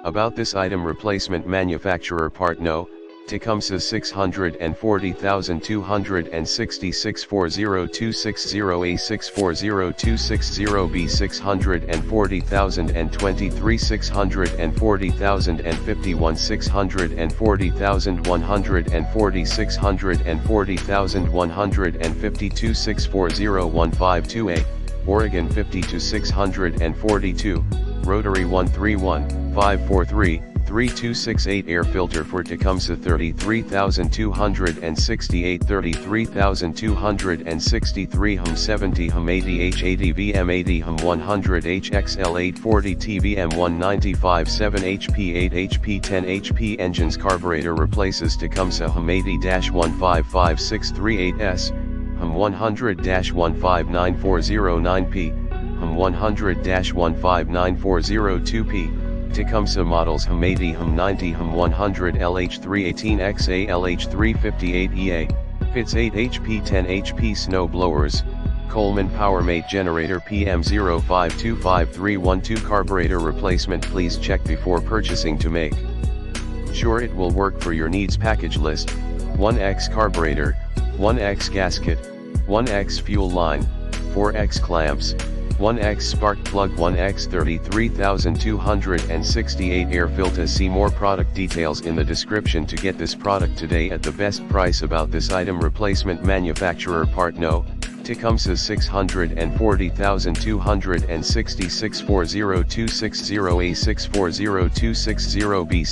About this item replacement manufacturer part no, Tecumseh 640256 40260A 640260B 640023 640051 640140 640152 640152A, Oregon 52642, Rotary 131, 543, 3268 air filter for Tecumseh 33268 33263 HM70 HM80 H80 VM80 HM100 HXL840 TVM195 7 HP 8 HP 10 HP engines carburetor replaces Tecumseh HM80-155638S, HM100-159409P, HM100-159402P. Tecumseh models HM80 HM90 HM100 LH318XA LH358EA, fits 8 HP 10 HP snow blowers, Coleman PowerMate generator PM0525312 carburetor replacement. Please check before purchasing to make sure it will work for your needs. Package list: 1X carburetor, 1X gasket, 1X fuel line, 4X clamps, 1X spark plug, 1X 33268 air filter. See more product details in the description to get this product today at the best price. About this item replacement manufacturer part no, Tecumseh 640256 40260A 640260B